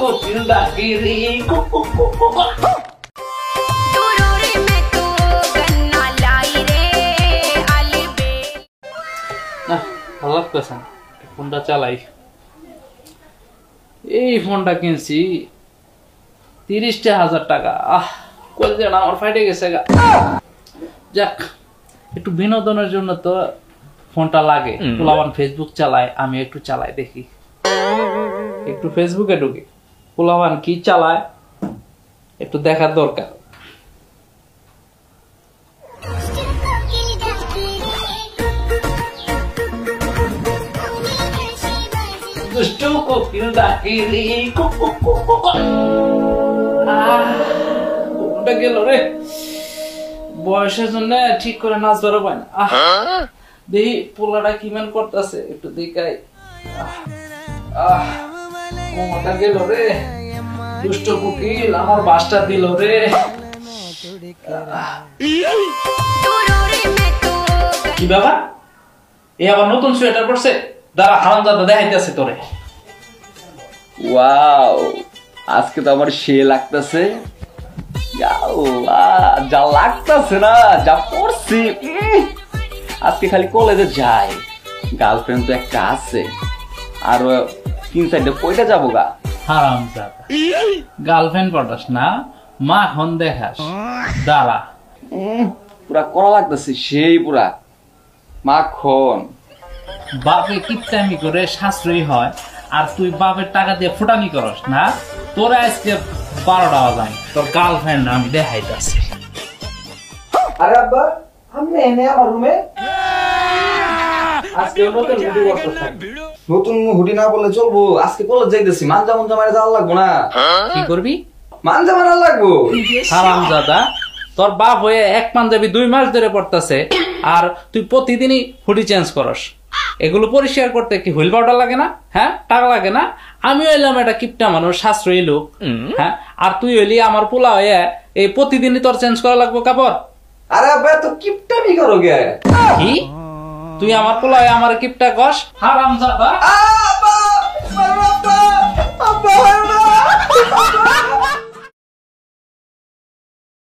कोकिल डाकी रे ভালো লাগতেছে না ফোনটা চালাই এই ফোনটা কিনছি 30,000 টাকা কই যে না আমার ফাইটে গেছে গা যাক একটু বিনোদনের জন্য তো ফোনটা লাগে পোলাবান ফেসবুক চালায় আমি একটু চালাই দেখি একটু ফেসবুকে ঢুকি পোলাবান কি চালায় একটু দেখার দরকার দুষ্টু কোকিল ডাকি রে কোনটা গেল রে বয়সের জন্য ঠিক করে নাচ ধরা পায় না দেখি পোলাটা কি মান করতেছে একটু দেখাই কোনটা গেল রে দুষ্ট কোকিল আমার বাসটা দিল রে কি বাবা এ আবার নতুন সোয়েটার পরছে দাঁড়া হারামজাদা দেখাইতেছে তোরে ওয়াও আজকে তো আমার সে লাগতেছে যা লাগতেছে না যা পড়ছি আজকে খালি কলেজে যাই গার্লফ্রেন্ড তো একটা আছে আর 3-4টা কইটা যাবো গা হারামজাদা গার্লফ্রেন্ড পটাস না মা হন দেখাস দাঁড়া পুরা করা লাগতেছে সেই পুরা মাখন বাপে কিপটামি করে সাশ্রয়ী হয় আর তুই বাপের টাকা দিয়ে ফুটানি করস না তোরা আজকে 12টা বাজাই তোর গার্লফ্রেন্ড আমি দেখাইতেছি আরে আব্বা আমি এনে আমার রুমে আজকে নতুন হুডি পরছস নতুন হুডি না বললে চলবো আজকে কলেজ যাইতেছি মানজা মারে যাওয়া লাগবো না কি করবি মানজা মারা লাগবো হারামজাদা তোর বাপ হয়ে এক পাঞ্জাবি 2 মাস ধরে পড়তাছে আর তুই প্রতিদিনই হুডি চেঞ্জ করস এগুলো পরিষ্কার করতে কি হুইল পাউডার লাগে না হ্যাঁ টাকা লাগে না আমি হইলাম একটা কিপটা মানুষ সাশ্রয়ী লোক হ্যাঁ আর তুই হইলি আমার পোলা হয়ে এই প্রতিদিনই তোর চেঞ্জ করা লাগবে কাপড় আরে আব্বা তো কিপটামি করো গে কি তুই আমার পোলা হয়ে আমার কিপটা কস হারামজাদা আব্বা আব্বা আব্বা